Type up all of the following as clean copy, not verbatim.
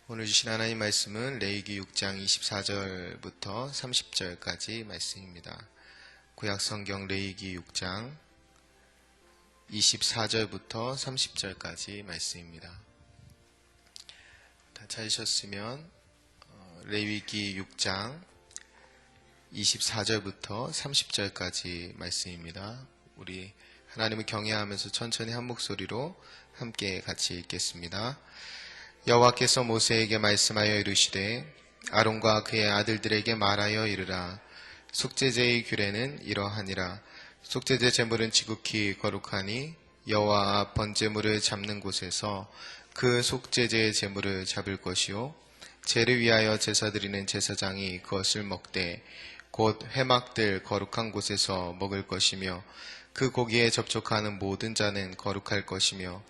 오늘 주신 하나님 말씀은 레위기 6장 24절부터 30절까지 말씀입니다. 구약성경 레위기 6장 24절부터 30절까지 말씀입니다. 다 찾으셨으면 레위기 6장 24절부터 30절까지 말씀입니다. 우리 하나님을 경외하면서 천천히 한 목소리로 함께 같이 읽겠습니다. 여호와께서 모세에게 말씀하여 이르시되 아론과 그의 아들들에게 말하여 이르라. 속죄제의 규례는 이러하니라. 속죄제 제물은 지극히 거룩하니 여호와 앞 번제물을 잡는 곳에서 그 속죄제의 제물을 잡을 것이요 제를 위하여 제사 드리는 제사장이 그것을 먹되 곧 회막들 거룩한 곳에서 먹을 것이며 그 고기에 접촉하는 모든 자는 거룩할 것이며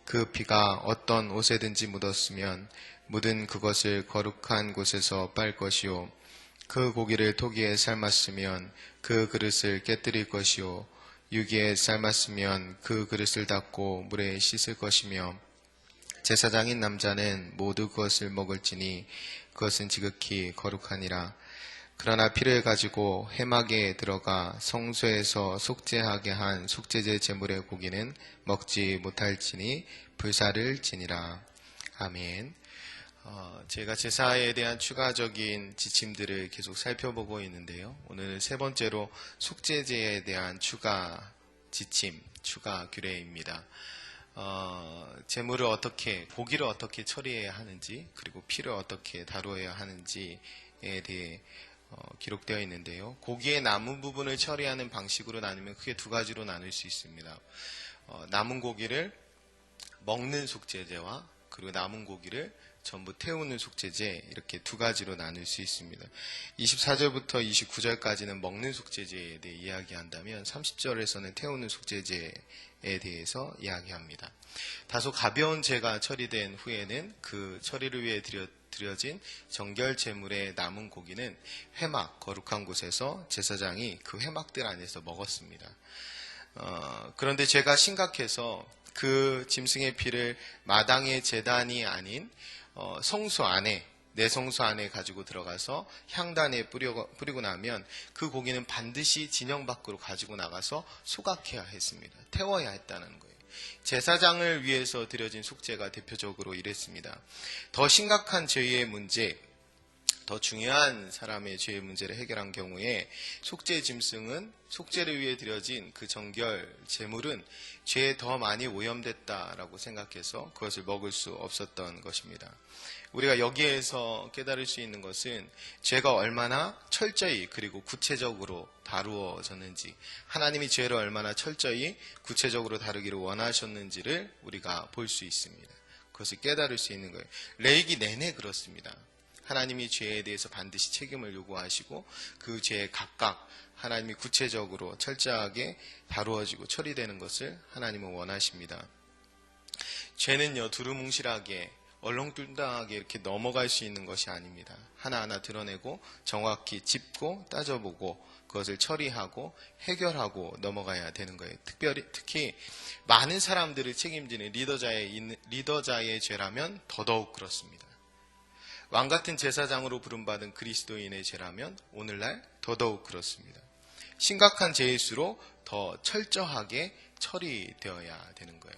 그 피가 어떤 옷에든지 묻었으면 묻은 그것을 거룩한 곳에서 빨 것이요 그 고기를 토기에 삶았으면 그 그릇을 깨뜨릴 것이요 유기에 삶았으면 그 그릇을 닦고 물에 씻을 것이며 제사장인 남자는 모두 그것을 먹을지니 그것은 지극히 거룩하니라. 그러나 피를 가지고 회막에 들어가 성소에서 속죄하게 한 속죄제 제물의 고기는 먹지 못할지니 불사를 지니라. 아멘. 제가 제사에 대한 추가적인 지침들을 계속 살펴보고 있는데요. 오늘 세 번째로 속죄제에 대한 추가 지침, 추가 규례입니다. 제물을 고기를 어떻게 처리해야 하는지, 그리고 피를 어떻게 다루어야 하는지에 대해 기록되어 있는데요. 고기의 남은 부분을 처리하는 방식으로 나누면 크게 두 가지로 나눌 수 있습니다. 남은 고기를 먹는 속죄제와 그리고 남은 고기를 전부 태우는 속죄제, 이렇게 두 가지로 나눌 수 있습니다. 24절부터 29절까지는 먹는 속죄제에 대해 이야기한다면 30절에서는 태우는 속죄제에 대해서 이야기합니다. 다소 가벼운 죄가 처리된 후에는 그 처리를 위해 드려진 정결 제물의 남은 고기는 회막, 거룩한 곳에서 제사장이 그 회막들 안에서 먹었습니다. 그런데 죄가 심각해서 그 짐승의 피를 마당의 제단이 아닌 성소 안에, 내성소 안에 가지고 들어가서 향단에 뿌리고 나면 그 고기는 반드시 진영 밖으로 가지고 나가서 소각해야 했습니다. 태워야 했다는 거예요. 제사장을 위해서 드려진 속죄가 대표적으로 이랬습니다. 더 심각한 죄의 문제, 더 중요한 사람의 죄의 문제를 해결한 경우에 속죄 짐승은 속죄를 위해 드려진 그 정결 제물은 죄에 더 많이 오염됐다라고 생각해서 그것을 먹을 수 없었던 것입니다. 우리가 여기에서 깨달을 수 있는 것은 죄가 얼마나 철저히 그리고 구체적으로 다루어졌는지, 하나님이 죄를 얼마나 철저히 구체적으로 다루기를 원하셨는지를 우리가 볼 수 있습니다. 그것을 깨달을 수 있는 거예요. 레위기 내내 그렇습니다. 하나님이 죄에 대해서 반드시 책임을 요구하시고 그 죄에 각각 하나님이 구체적으로 철저하게 다루어지고 처리되는 것을 하나님은 원하십니다. 죄는요, 두루뭉실하게 얼렁뚱땅하게 이렇게 넘어갈 수 있는 것이 아닙니다. 하나하나 드러내고 정확히 짚고 따져보고 그것을 처리하고 해결하고 넘어가야 되는 거예요. 특히 많은 사람들을 책임지는 리더자의 죄라면 더더욱 그렇습니다. 왕같은 제사장으로 부름받은 그리스도인의 죄라면 오늘날 더더욱 그렇습니다. 심각한 죄일수록 더 철저하게 처리되어야 되는 거예요.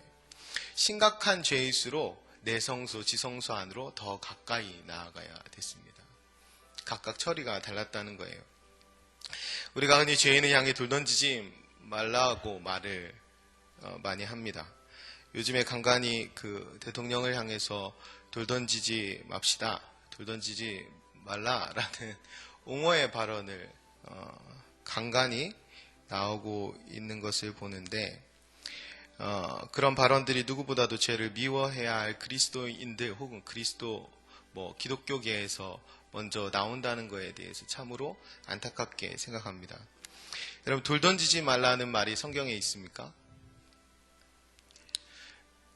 심각한 죄일수록 내성소, 지성소 안으로 더 가까이 나아가야 됐습니다. 각각 처리가 달랐다는 거예요. 우리가 흔히 죄인을 향해 돌 던지지 말라고 말을 많이 합니다. 요즘에 간간히 그 대통령을 향해서 돌 던지지 맙시다, 돌 던지지 말라라는 옹호의 발언을 간간히 나오고 있는 것을 보는데, 그런 발언들이 누구보다도 죄를 미워해야 할 그리스도인들 혹은 기독교계에서 먼저 나온다는 것에 대해서 참으로 안타깝게 생각합니다. 여러분, 돌 던지지 말라는 말이 성경에 있습니까?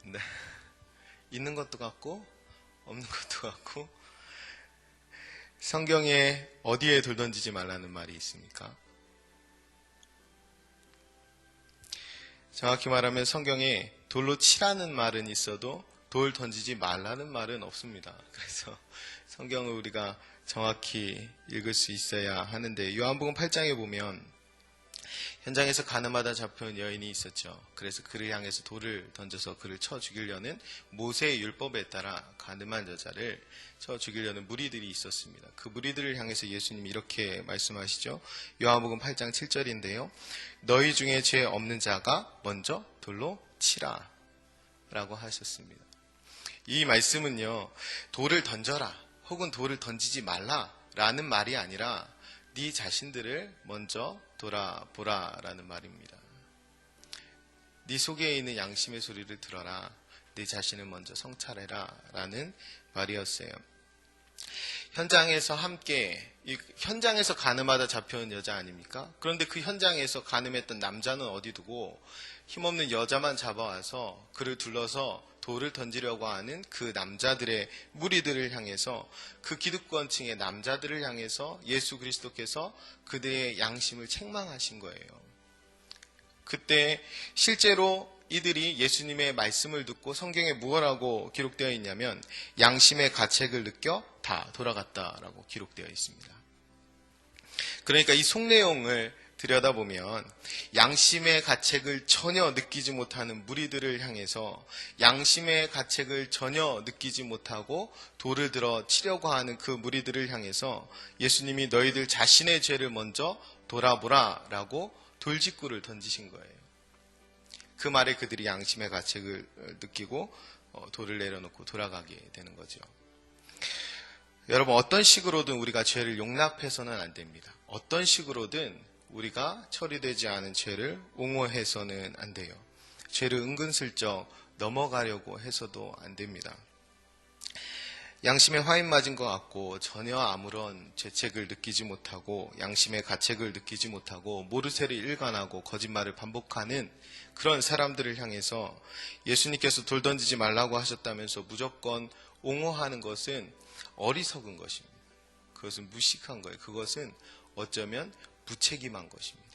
네. 있는 것도 같고 없는 것도 같고. 성경에 어디에 돌 던지지 말라는 말이 있습니까? 정확히 말하면 성경에 돌로 치라는 말은 있어도 돌 던지지 말라는 말은 없습니다. 그래서 성경을 우리가 정확히 읽을 수 있어야 하는데, 요한복음 8장에 보면 현장에서 가늠하다 잡혀온 여인이 있었죠. 그래서 그를 향해서 돌을 던져서 그를 쳐 죽이려는 모세의 율법에 따라 가늠한 여자를 쳐 죽이려는 무리들이 있었습니다. 그 무리들을 향해서 예수님이 이렇게 말씀하시죠. 요한복음 8장 7절인데요. 너희 중에 죄 없는 자가 먼저 돌로 치라 라고 하셨습니다. 이 말씀은요, 돌을 던져라 혹은 돌을 던지지 말라 라는 말이 아니라 네 자신들을 먼저 돌아보라 라는 말입니다. 네 속에 있는 양심의 소리를 들어라. 네 자신을 먼저 성찰해라 라는 말이었어요. 현장에서 현장에서 가늠하다 잡혀온 여자 아닙니까? 그런데 그 현장에서 가늠했던 남자는 어디 두고 힘없는 여자만 잡아와서 그를 둘러서 돌을 던지려고 하는 그 남자들의 무리들을 향해서, 그 기득권층의 남자들을 향해서 예수 그리스도께서 그들의 양심을 책망하신 거예요. 그때 실제로 이들이 예수님의 말씀을 듣고 성경에 무엇라고 기록되어 있냐면 양심의 가책을 느껴 다 돌아갔다라고 기록되어 있습니다. 그러니까 이 속내용을 들여다보면 양심의 가책을 전혀 느끼지 못하는 무리들을 향해서 양심의 가책을 전혀 느끼지 못하고 돌을 들어 치려고 하는 그 무리들을 향해서 예수님이 너희들 자신의 죄를 먼저 돌아보라 라고 돌직구를 던지신 거예요. 그 말에 그들이 양심의 가책을 느끼고 돌을 내려놓고 돌아가게 되는 거죠. 여러분, 어떤 식으로든 우리가 죄를 용납해서는 안 됩니다. 어떤 식으로든 우리가 처리되지 않은 죄를 옹호해서는 안 돼요. 죄를 은근슬쩍 넘어가려고 해서도 안 됩니다. 양심에 화인 맞은 것 같고 전혀 아무런 죄책을 느끼지 못하고 양심의 가책을 느끼지 못하고 모르쇠를 일관하고 거짓말을 반복하는 그런 사람들을 향해서 예수님께서 돌 던지지 말라고 하셨다면서 무조건 옹호하는 것은 어리석은 것입니다. 그것은 무식한 거예요. 그것은 어쩌면 무책임한 것입니다.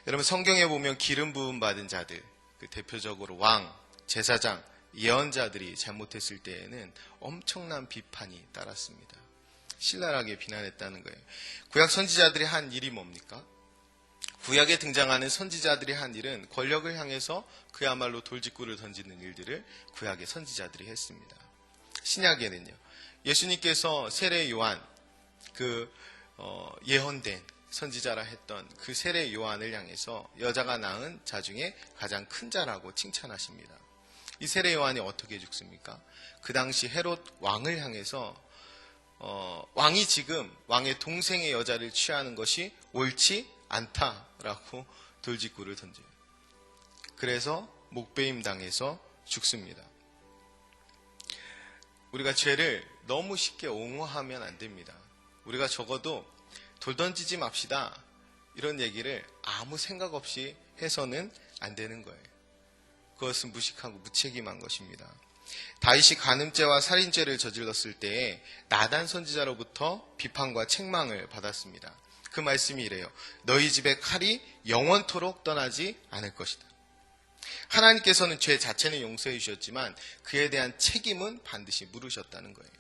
여러분, 성경에 보면 기름 부음 받은 자들, 대표적으로 왕, 제사장, 예언자들이 잘못했을 때에는 엄청난 비판이 따랐습니다. 신랄하게 비난했다는 거예요. 구약 선지자들이 한 일이 뭡니까? 구약에 등장하는 선지자들이 한 일은 권력을 향해서 그야말로 돌직구를 던지는 일들을 구약의 선지자들이 했습니다. 신약에는요, 예수님께서 세례 요한, 예언된 선지자라 했던 그 세례 요한을 향해서 여자가 낳은 자 중에 가장 큰 자라고 칭찬하십니다. 이 세례 요한이 어떻게 죽습니까? 그 당시 헤롯 왕을 향해서 왕이 지금 왕의 동생의 여자를 취하는 것이 옳지 않다라고 돌직구를 던져요. 그래서 목베임 당해서 죽습니다. 우리가 죄를 너무 쉽게 옹호하면 안 됩니다. 우리가 적어도 돌 던지지 맙시다 이런 얘기를 아무 생각 없이 해서는 안 되는 거예요. 그것은 무식하고 무책임한 것입니다. 다윗이 간음죄와 살인죄를 저질렀을 때에 나단 선지자로부터 비판과 책망을 받았습니다. 그 말씀이 이래요. 너희 집의 칼이 영원토록 떠나지 않을 것이다. 하나님께서는 죄 자체는 용서해 주셨지만 그에 대한 책임은 반드시 물으셨다는 거예요.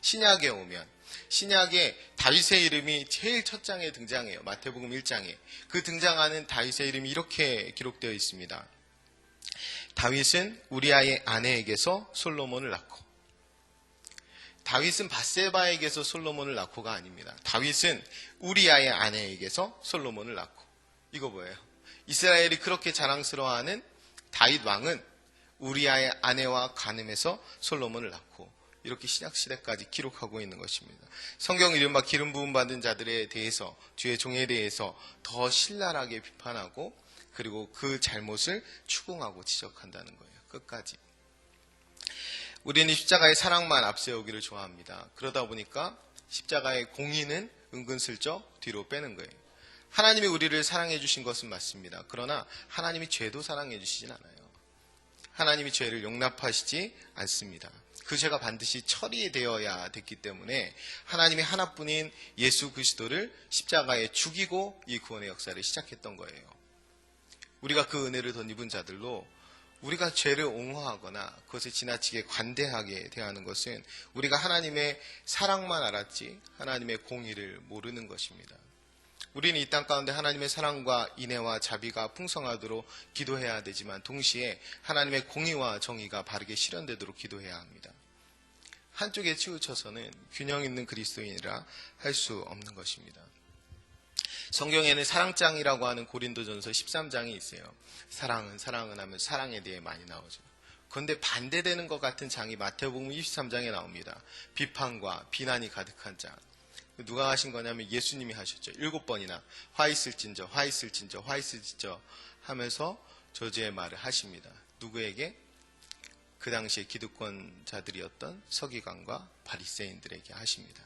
신약에 오면 신약에 다윗의 이름이 제일 첫 장에 등장해요. 마태복음 1장에. 그 등장하는 다윗의 이름이 이렇게 기록되어 있습니다. 다윗은 우리아의 아내에게서 솔로몬을 낳고, 다윗은 밧세바에게서 솔로몬을 낳고가 아닙니다. 다윗은 우리아의 아내에게서 솔로몬을 낳고. 이거 뭐예요? 이스라엘이 그렇게 자랑스러워하는 다윗 왕은 우리아의 아내와 간음해서 솔로몬을 낳고, 이렇게 신약시대까지 기록하고 있는 것입니다. 성경 이른바 기름 부음 받은 자들에 대해서, 주의 종에 대해서 더 신랄하게 비판하고 그리고 그 잘못을 추궁하고 지적한다는 거예요. 끝까지. 우리는 십자가의 사랑만 앞세우기를 좋아합니다. 그러다 보니까 십자가의 공의는 은근슬쩍 뒤로 빼는 거예요. 하나님이 우리를 사랑해 주신 것은 맞습니다. 그러나 하나님이 죄도 사랑해 주시진 않아요. 하나님이 죄를 용납하시지 않습니다. 그 죄가 반드시 처리되어야 됐기 때문에 하나님이 하나뿐인 예수 그리스도를 십자가에 죽이고 이 구원의 역사를 시작했던 거예요. 우리가 그 은혜를 덧입은 자들로 우리가 죄를 옹호하거나 그것을 지나치게 관대하게 대하는 것은 우리가 하나님의 사랑만 알았지 하나님의 공의를 모르는 것입니다. 우리는 이 땅 가운데 하나님의 사랑과 인애와 자비가 풍성하도록 기도해야 되지만 동시에 하나님의 공의와 정의가 바르게 실현되도록 기도해야 합니다. 한쪽에 치우쳐서는 균형 있는 그리스도인이라 할 수 없는 것입니다. 성경에는 사랑장이라고 하는 고린도전서 13장이 있어요. 사랑은 하면 사랑에 대해 많이 나오죠. 그런데 반대되는 것 같은 장이 마태복음 23장에 나옵니다. 비판과 비난이 가득한 장. 누가 하신 거냐면 예수님이 하셨죠. 7번이나 화 있을진저 화 있을진저 화 있을진저 하면서 저주의 말을 하십니다. 누구에게? 그 당시에 기득권자들이었던 서기관과 바리새인들에게 하십니다.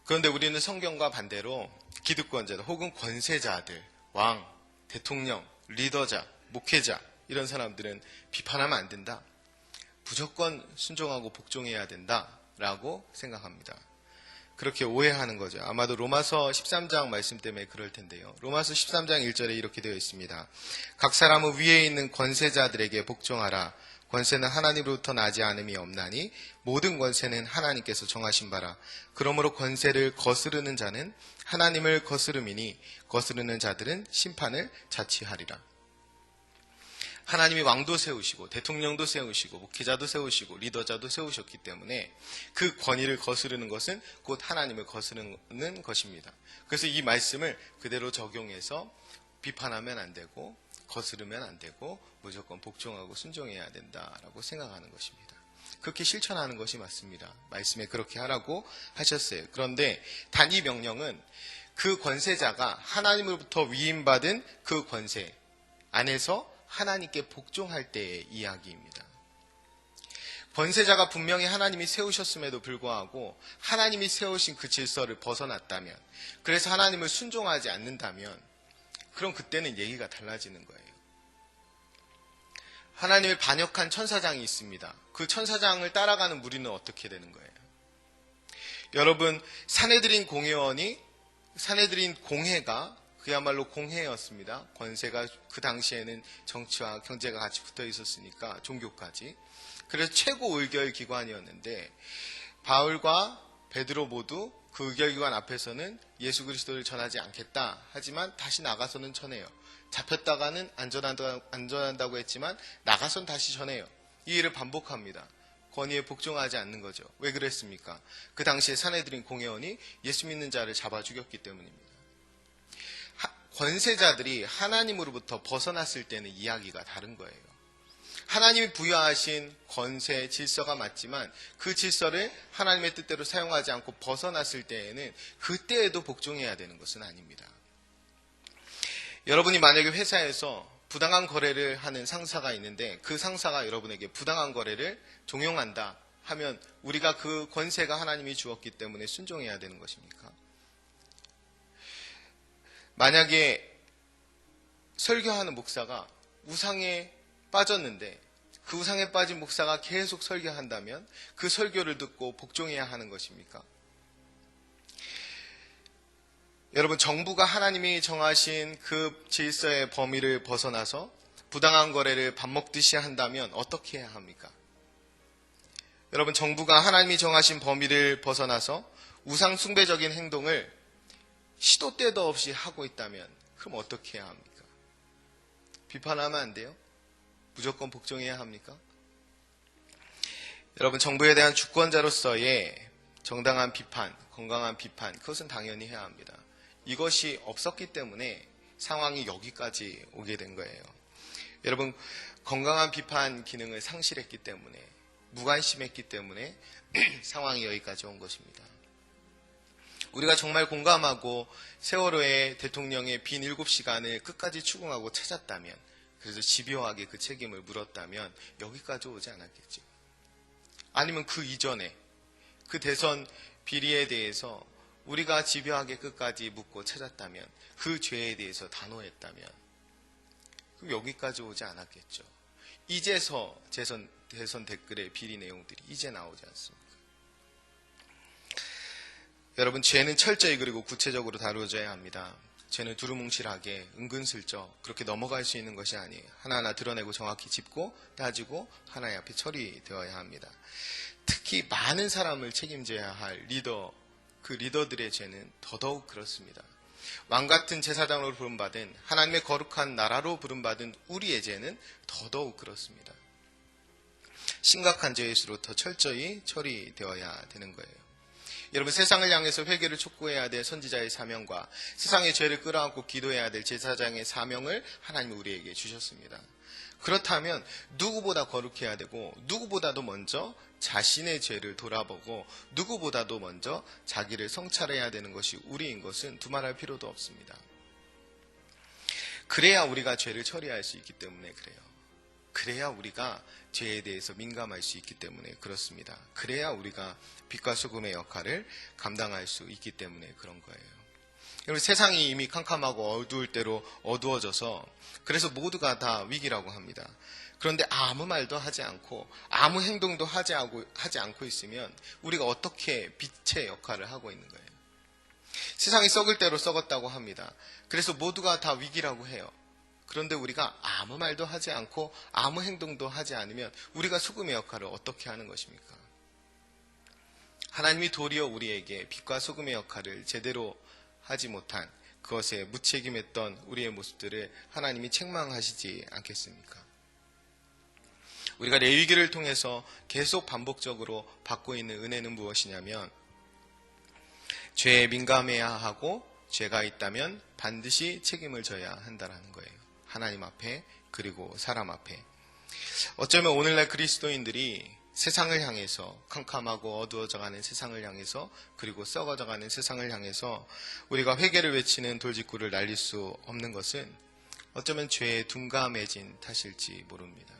그런데 우리는 성경과 반대로 기득권자들 혹은 권세자들, 왕, 대통령, 리더자, 목회자 이런 사람들은 비판하면 안 된다. 무조건 순종하고 복종해야 된다라고 생각합니다. 그렇게 오해하는 거죠. 아마도 로마서 13장 말씀 때문에 그럴 텐데요. 로마서 13장 1절에 이렇게 되어 있습니다. 각 사람은 위에 있는 권세자들에게 복종하라. 권세는 하나님으로부터 나지 않음이 없나니 모든 권세는 하나님께서 정하신 바라. 그러므로 권세를 거스르는 자는 하나님을 거스름이니 거스르는 자들은 심판을 자취하리라. 하나님이 왕도 세우시고 대통령도 세우시고 목회자도 세우시고 리더자도 세우셨기 때문에 그 권위를 거스르는 것은 곧 하나님을 거스르는 것입니다. 그래서 이 말씀을 그대로 적용해서 비판하면 안 되고 거스르면 안 되고 무조건 복종하고 순종해야 된다라고 생각하는 것입니다. 그렇게 실천하는 것이 맞습니다. 말씀에 그렇게 하라고 하셨어요. 그런데 단 이 명령은 그 권세자가 하나님으로부터 위임받은 그 권세 안에서 하나님께 복종할 때의 이야기입니다. 권세자가 분명히 하나님이 세우셨음에도 불구하고 하나님이 세우신 그 질서를 벗어났다면, 그래서 하나님을 순종하지 않는다면 그럼 그때는 얘기가 달라지는 거예요. 하나님을 반역한 천사장이 있습니다. 그 천사장을 따라가는 무리는 어떻게 되는 거예요? 여러분, 산헤드린 공회가 그야말로 공회였습니다. 권세가 그 당시에는 정치와 경제가 같이 붙어 있었으니까 종교까지. 그래서 최고 의결 기관이었는데 바울과 베드로 모두 그 의결기관 앞에서는 예수 그리스도를 전하지 않겠다. 하지만 다시 나가서는 전해요. 잡혔다가는 안전한다고 했지만 나가선 다시 전해요. 이 일을 반복합니다. 권위에 복종하지 않는 거죠. 왜 그랬습니까? 그 당시에 산헤드린 공회원이 예수 믿는 자를 잡아 죽였기 때문입니다. 권세자들이 하나님으로부터 벗어났을 때는 이야기가 다른 거예요. 하나님이 부여하신 권세, 질서가 맞지만 그 질서를 하나님의 뜻대로 사용하지 않고 벗어났을 때에는 그때에도 복종해야 되는 것은 아닙니다. 여러분이 만약에 회사에서 부당한 거래를 하는 상사가 있는데 그 상사가 여러분에게 부당한 거래를 종용한다 하면 우리가 그 권세가 하나님이 주었기 때문에 순종해야 되는 것입니까? 만약에 설교하는 목사가 우상에 빠졌는데 그 우상에 빠진 목사가 계속 설교한다면 그 설교를 듣고 복종해야 하는 것입니까? 여러분, 정부가 하나님이 정하신 그 질서의 범위를 벗어나서 부당한 거래를 밥 먹듯이 한다면 어떻게 해야 합니까? 여러분, 정부가 하나님이 정하신 범위를 벗어나서 우상 숭배적인 행동을 시도 때도 없이 하고 있다면 그럼 어떻게 해야 합니까? 비판하면 안 돼요? 무조건 복종해야 합니까? 여러분, 정부에 대한 주권자로서의 정당한 비판, 건강한 비판, 그것은 당연히 해야 합니다. 이것이 없었기 때문에 상황이 여기까지 오게 된 거예요. 여러분, 건강한 비판 기능을 상실했기 때문에, 무관심했기 때문에 상황이 여기까지 온 것입니다. 우리가 정말 공감하고 세월호의 대통령의 빈 7시간을 끝까지 추궁하고 찾았다면, 그래서 집요하게 그 책임을 물었다면 여기까지 오지 않았겠죠. 아니면 그 이전에 그 대선 비리에 대해서 우리가 집요하게 끝까지 묻고 찾았다면, 그 죄에 대해서 단호했다면 그럼 여기까지 오지 않았겠죠. 이제서 대선 댓글의 비리 내용들이 이제 나오지 않습니까? 여러분, 죄는 철저히 그리고 구체적으로 다루어져야 합니다. 죄는 두루뭉실하게 은근슬쩍 그렇게 넘어갈 수 있는 것이 아니에요. 하나하나 드러내고 정확히 짚고 따지고 하나님 앞에 처리되어야 합니다. 특히 많은 사람을 책임져야 할 리더, 그 리더들의 죄는 더더욱 그렇습니다. 왕같은 제사장으로 부름받은 하나님의 거룩한 나라로 부름받은 우리의 죄는 더더욱 그렇습니다. 심각한 죄일수록 더 철저히 처리되어야 되는 거예요. 여러분, 세상을 향해서 회개를 촉구해야 될 선지자의 사명과 세상의 죄를 끌어안고 기도해야 될 제사장의 사명을 하나님이 우리에게 주셨습니다. 그렇다면 누구보다 거룩해야 되고 누구보다도 먼저 자신의 죄를 돌아보고 누구보다도 먼저 자기를 성찰해야 되는 것이 우리인 것은 두말할 필요도 없습니다. 그래야 우리가 죄를 처리할 수 있기 때문에 그래요. 그래야 우리가 죄에 대해서 민감할 수 있기 때문에 그렇습니다. 그래야 우리가 빛과 소금의 역할을 감당할 수 있기 때문에 그런 거예요. 여러분, 세상이 이미 캄캄하고 어두울 대로 어두워져서 그래서 모두가 다 위기라고 합니다. 그런데 아무 말도 하지 않고 아무 행동도 하지 않고 있으면 우리가 어떻게 빛의 역할을 하고 있는 거예요? 세상이 썩을 대로 썩었다고 합니다. 그래서 모두가 다 위기라고 해요. 그런데 우리가 아무 말도 하지 않고 아무 행동도 하지 않으면 우리가 소금의 역할을 어떻게 하는 것입니까? 하나님이 도리어 우리에게 빛과 소금의 역할을 제대로 하지 못한 그것에 무책임했던 우리의 모습들을 하나님이 책망하시지 않겠습니까? 우리가 레위기를 통해서 계속 반복적으로 받고 있는 은혜는 무엇이냐면 죄에 민감해야 하고 죄가 있다면 반드시 책임을 져야 한다는 거예요. 하나님 앞에 그리고 사람 앞에. 어쩌면 오늘날 그리스도인들이 세상을 향해서 캄캄하고 어두워져가는 세상을 향해서 그리고 썩어져가는 세상을 향해서 우리가 회개를 외치는 돌직구를 날릴 수 없는 것은 어쩌면 죄에 둔감해진 탓일지 모릅니다.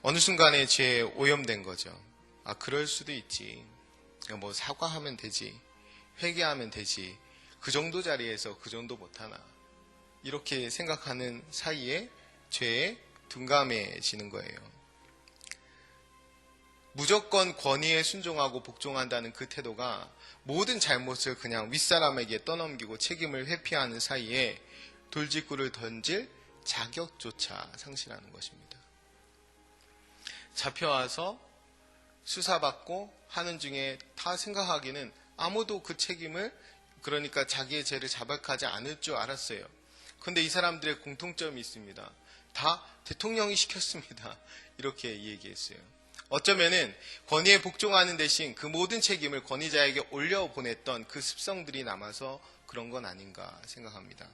어느 순간에 죄에 오염된 거죠. 아, 그럴 수도 있지. 뭐 사과하면 되지. 회개하면 되지. 그 정도 자리에서 그 정도 못하나. 이렇게 생각하는 사이에 죄에 둔감해지는 거예요. 무조건 권위에 순종하고 복종한다는 그 태도가 모든 잘못을 그냥 윗사람에게 떠넘기고 책임을 회피하는 사이에 돌직구를 던질 자격조차 상실하는 것입니다. 잡혀와서 수사받고 하는 중에 다 생각하기는 아무도 그 책임을, 그러니까 자기의 죄를 자백하지 않을 줄 알았어요. 그런데 이 사람들의 공통점이 있습니다. 다 대통령이 시켰습니다. 이렇게 얘기했어요. 어쩌면은 권위에 복종하는 대신 그 모든 책임을 권위자에게 올려보냈던 그 습성들이 남아서 그런 건 아닌가 생각합니다.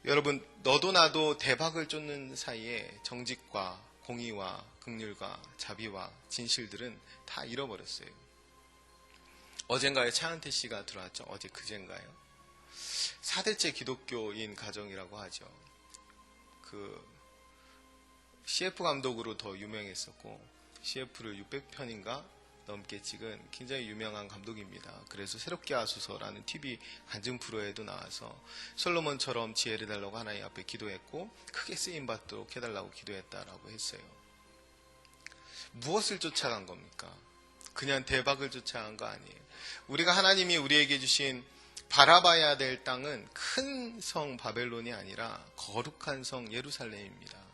여러분, 너도 나도 대박을 쫓는 사이에 정직과 공의와 긍휼과 자비와 진실들은 다 잃어버렸어요. 어젠가에 차은태 씨가 들어왔죠. 어제 그젠가요. 4대째 기독교인 가정이라고 하죠. 그 CF 감독으로 더 유명했었고 CF를 600편인가 넘게 찍은 굉장히 유명한 감독입니다. 그래서 새롭게 하소서라는 TV 간증 프로에도 나와서 솔로몬처럼 지혜를 달라고 하나님 앞에 기도했고 크게 쓰임받도록 해달라고 기도했다라고 했어요. 무엇을 쫓아간 겁니까? 그냥 대박을 쫓아간 거 아니에요. 우리가 하나님이 우리에게 주신 바라봐야 될 땅은 큰 성 바벨론이 아니라 거룩한 성 예루살렘입니다.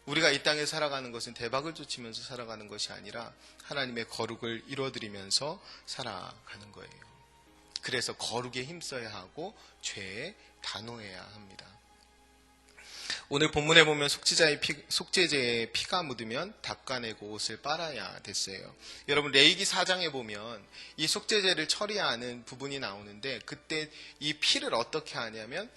우리가 이 땅에 살아가는 것은 대박을 쫓으면서 살아가는 것이 아니라 하나님의 거룩을 이뤄드리면서 살아가는 거예요. 그래서 거룩에 힘써야 하고 죄에 단호해야 합니다. 오늘 본문에 보면 속죄제에 피가 묻으면 닦아내고 옷을 빨아야 됐어요. 여러분, 레위기 4장에 보면 이 속죄제를 처리하는 부분이 나오는데 그때 이 피를 어떻게 하냐면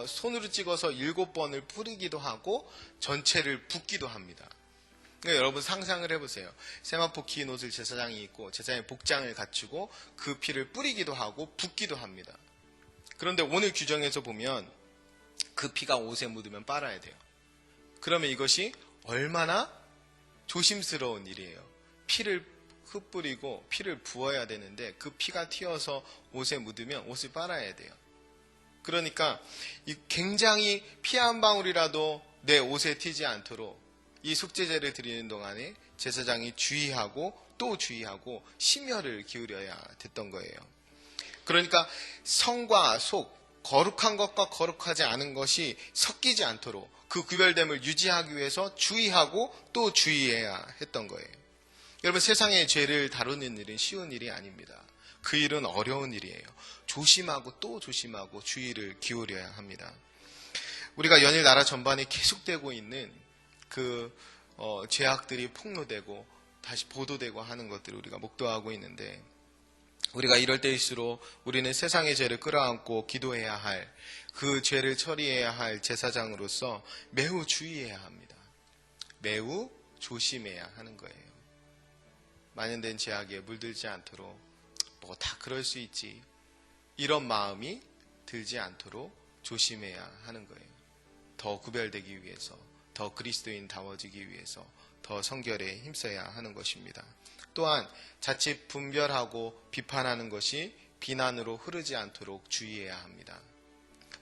손으로 찍어서 7번을 뿌리기도 하고 전체를 붓기도 합니다. 그러니까 여러분 상상을 해보세요. 세마포 긴 옷을 제사장이 입고 제사장의 복장을 갖추고 그 피를 뿌리기도 하고 붓기도 합니다. 그런데 오늘 규정에서 보면 그 피가 옷에 묻으면 빨아야 돼요. 그러면 이것이 얼마나 조심스러운 일이에요. 피를 흩뿌리고 피를 부어야 되는데 그 피가 튀어서 옷에 묻으면 옷을 빨아야 돼요. 그러니까 굉장히 피 한 방울이라도 내 옷에 튀지 않도록 이 속죄제를 드리는 동안에 제사장이 주의하고 또 주의하고 심혈을 기울여야 됐던 거예요. 그러니까 성과 속, 거룩한 것과 거룩하지 않은 것이 섞이지 않도록 그 구별됨을 유지하기 위해서 주의하고 또 주의해야 했던 거예요. 여러분, 세상의 죄를 다루는 일은 쉬운 일이 아닙니다. 그 일은 어려운 일이에요. 조심하고 또 조심하고 주의를 기울여야 합니다. 우리가 연일 나라 전반에 계속되고 있는 그 죄악들이 폭로되고 다시 보도되고 하는 것들을 우리가 목도하고 있는데, 우리가 이럴 때일수록 우리는 세상의 죄를 끌어안고 기도해야 할, 그 죄를 처리해야 할 제사장으로서 매우 주의해야 합니다. 매우 조심해야 하는 거예요. 만연된 죄악에 물들지 않도록, 뭐 다 그럴 수 있지, 이런 마음이 들지 않도록 조심해야 하는 거예요. 더 구별되기 위해서, 더 그리스도인다워지기 위해서 더 성결에 힘써야 하는 것입니다. 또한 자칫 분별하고 비판하는 것이 비난으로 흐르지 않도록 주의해야 합니다.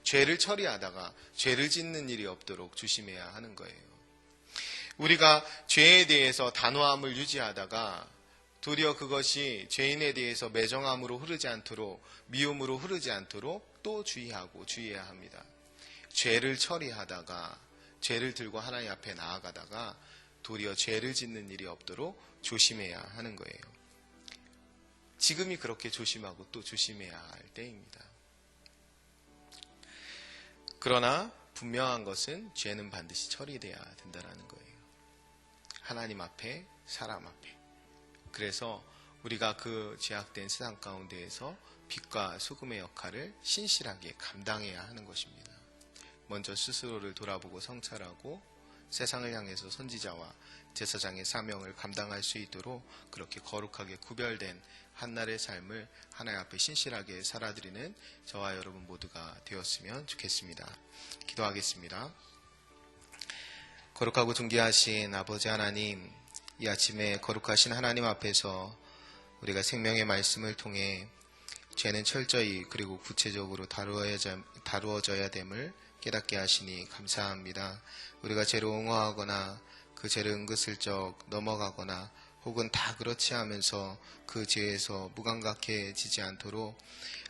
죄를 처리하다가 죄를 짓는 일이 없도록 조심해야 하는 거예요. 우리가 죄에 대해서 단호함을 유지하다가 도리어 그것이 죄인에 대해서 매정함으로 흐르지 않도록, 미움으로 흐르지 않도록 또 주의하고 주의해야 합니다. 죄를 처리하다가, 죄를 들고 하나님 앞에 나아가다가 도리어 죄를 짓는 일이 없도록 조심해야 하는 거예요. 지금이 그렇게 조심하고 또 조심해야 할 때입니다. 그러나 분명한 것은 죄는 반드시 처리돼야 된다는 거예요. 하나님 앞에, 사람 앞에. 그래서 우리가 그 죄악된 세상 가운데에서 빛과 소금의 역할을 신실하게 감당해야 하는 것입니다. 먼저 스스로를 돌아보고 성찰하고 세상을 향해서 선지자와 제사장의 사명을 감당할 수 있도록 그렇게 거룩하게 구별된 한날의 삶을 하나님 앞에 신실하게 살아드리는 저와 여러분 모두가 되었으면 좋겠습니다. 기도하겠습니다. 거룩하고 존귀하신 아버지 하나님, 이 아침에 거룩하신 하나님 앞에서 우리가 생명의 말씀을 통해 죄는 철저히 그리고 구체적으로 다루어져야 됨을 깨닫게 하시니 감사합니다. 우리가 죄로 옹호하거나 그 죄를 은근슬쩍 넘어가거나 혹은 다 그렇지 하면서 그 죄에서 무감각해지지 않도록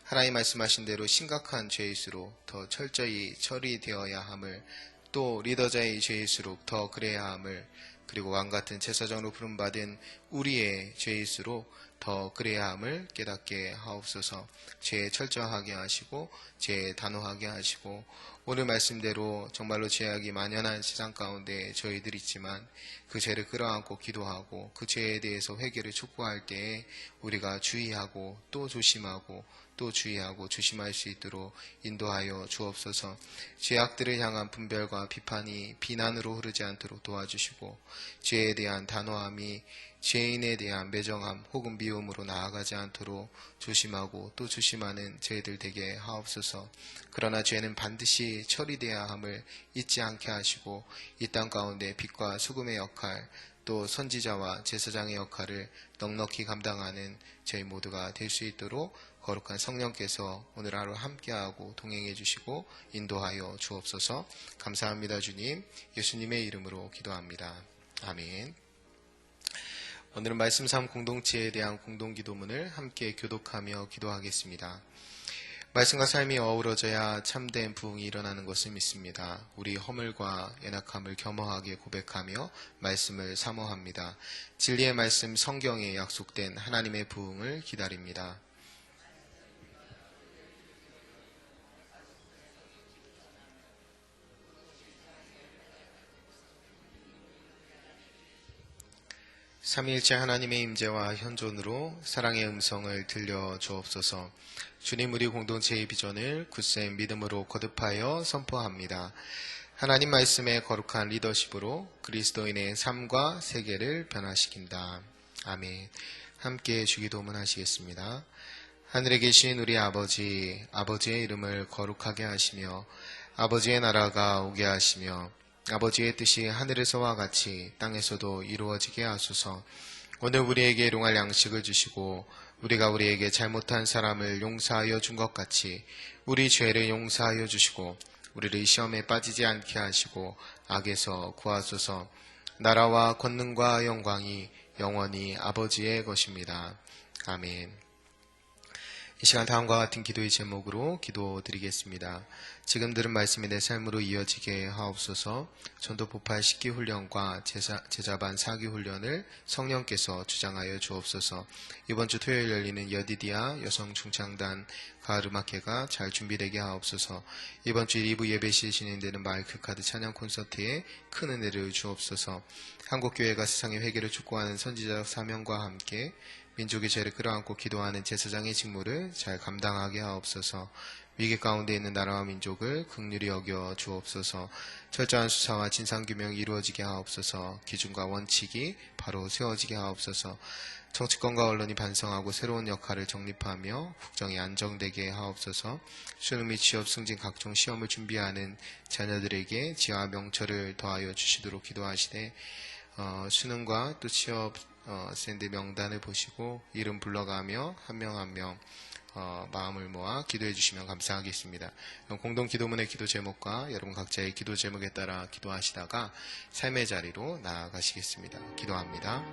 하나님 말씀하신 대로 심각한 죄일수록 더 철저히 처리되어야 함을, 또 리더자의 죄일수록 더 그래야 함을, 그리고 왕같은 제사장으로 부름받은 우리의 죄일수록 더 그래야 함을 깨닫게 하옵소서. 죄에 철저하게 하시고 죄에 단호하게 하시고, 오늘 말씀대로 정말로 죄악이 만연한 세상 가운데 저희들 있지만 그 죄를 끌어안고 기도하고 그 죄에 대해서 회개를 촉구할 때에 우리가 주의하고 또 조심하고 또 주의하고 조심할 수 있도록 인도하여 주옵소서. 죄악들을 향한 분별과 비판이 비난으로 흐르지 않도록 도와주시고, 죄에 대한 단호함이 죄인에 대한 매정함 혹은 미움으로 나아가지 않도록 조심하고 또 조심하는 저희들 되게 하옵소서. 그러나 죄는 반드시 처리되어야 함을 잊지 않게 하시고, 이 땅 가운데 빛과 소금의 역할, 또 선지자와 제사장의 역할을 넉넉히 감당하는 저희 모두가 될 수 있도록 거룩한 성령께서 오늘 하루 함께하고 동행해 주시고 인도하여 주옵소서. 감사합니다. 주님, 예수님의 이름으로 기도합니다. 아멘. 오늘은 말씀 삶 공동체에 대한 공동기도문을 함께 교독하며 기도하겠습니다. 말씀과 삶이 어우러져야 참된 부흥이 일어나는 것을 믿습니다. 우리 허물과 연약함을 겸허하게 고백하며 말씀을 사모합니다. 진리의 말씀 성경에 약속된 하나님의 부흥을 기다립니다. 삼위일체 하나님의 임재와 현존으로 사랑의 음성을 들려 주옵소서. 주님, 우리 공동체의 비전을 굳센 믿음으로 거듭하여 선포합니다. 하나님 말씀의 거룩한 리더십으로 그리스도인의 삶과 세계를 변화시킨다. 아멘. 함께 주기도문 하시겠습니다. 하늘에 계신 우리 아버지, 아버지의 이름을 거룩하게 하시며 아버지의 나라가 오게 하시며 아버지의 뜻이 하늘에서와 같이 땅에서도 이루어지게 하소서. 오늘 우리에게 일용할 양식을 주시고 우리가 우리에게 잘못한 사람을 용서하여 준 것 같이 우리 죄를 용서하여 주시고 우리를 시험에 빠지지 않게 하시고 악에서 구하소서. 나라와 권능과 영광이 영원히 아버지의 것입니다. 아멘. 이 시간 다음과 같은 기도의 제목으로 기도드리겠습니다. 지금 들은 말씀이 내 삶으로 이어지게 하옵소서. 전도 폭발 10기 훈련과 제자반 4기 훈련을 성령께서 주장하여 주옵소서. 이번 주 토요일 열리는 여디디아 여성 중창단 가을음악회가 잘 준비되게 하옵소서. 이번 주 2부 예배 시에 진행되는 마이크카드 찬양 콘서트에 큰 은혜를 주옵소서. 한국교회가 세상의 회개를 촉구하는 선지자적 사명과 함께 민족의 죄를 끌어안고 기도하는 제사장의 직무를 잘 감당하게 하옵소서. 위기 가운데 있는 나라와 민족을 긍휼히 여겨 주옵소서. 철저한 수사와 진상규명이 이루어지게 하옵소서. 기준과 원칙이 바로 세워지게 하옵소서. 정치권과 언론이 반성하고 새로운 역할을 정립하며 국정이 안정되게 하옵소서. 수능 및 취업 승진 각종 시험을 준비하는 자녀들에게 지혜와 명철을 더하여 주시도록 기도하시되 수능과 또 취업 샌드 명단을 보시고 이름 불러가며 한 명 한 명 마음을 모아 기도해 주시면 감사하겠습니다. 공동 기도문의 기도 제목과 여러분 각자의 기도 제목에 따라 기도하시다가 삶의 자리로 나아가시겠습니다. 기도합니다.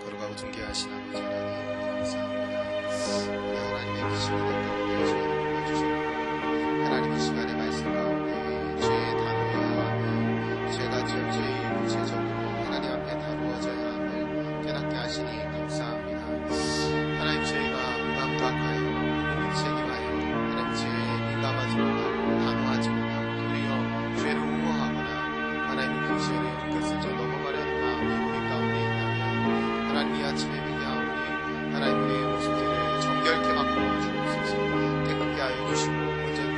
거룩하고 존귀하신 아버지 하나님 감사합니다. 하나님의 기준이 된 가운데 주님을 불러주시고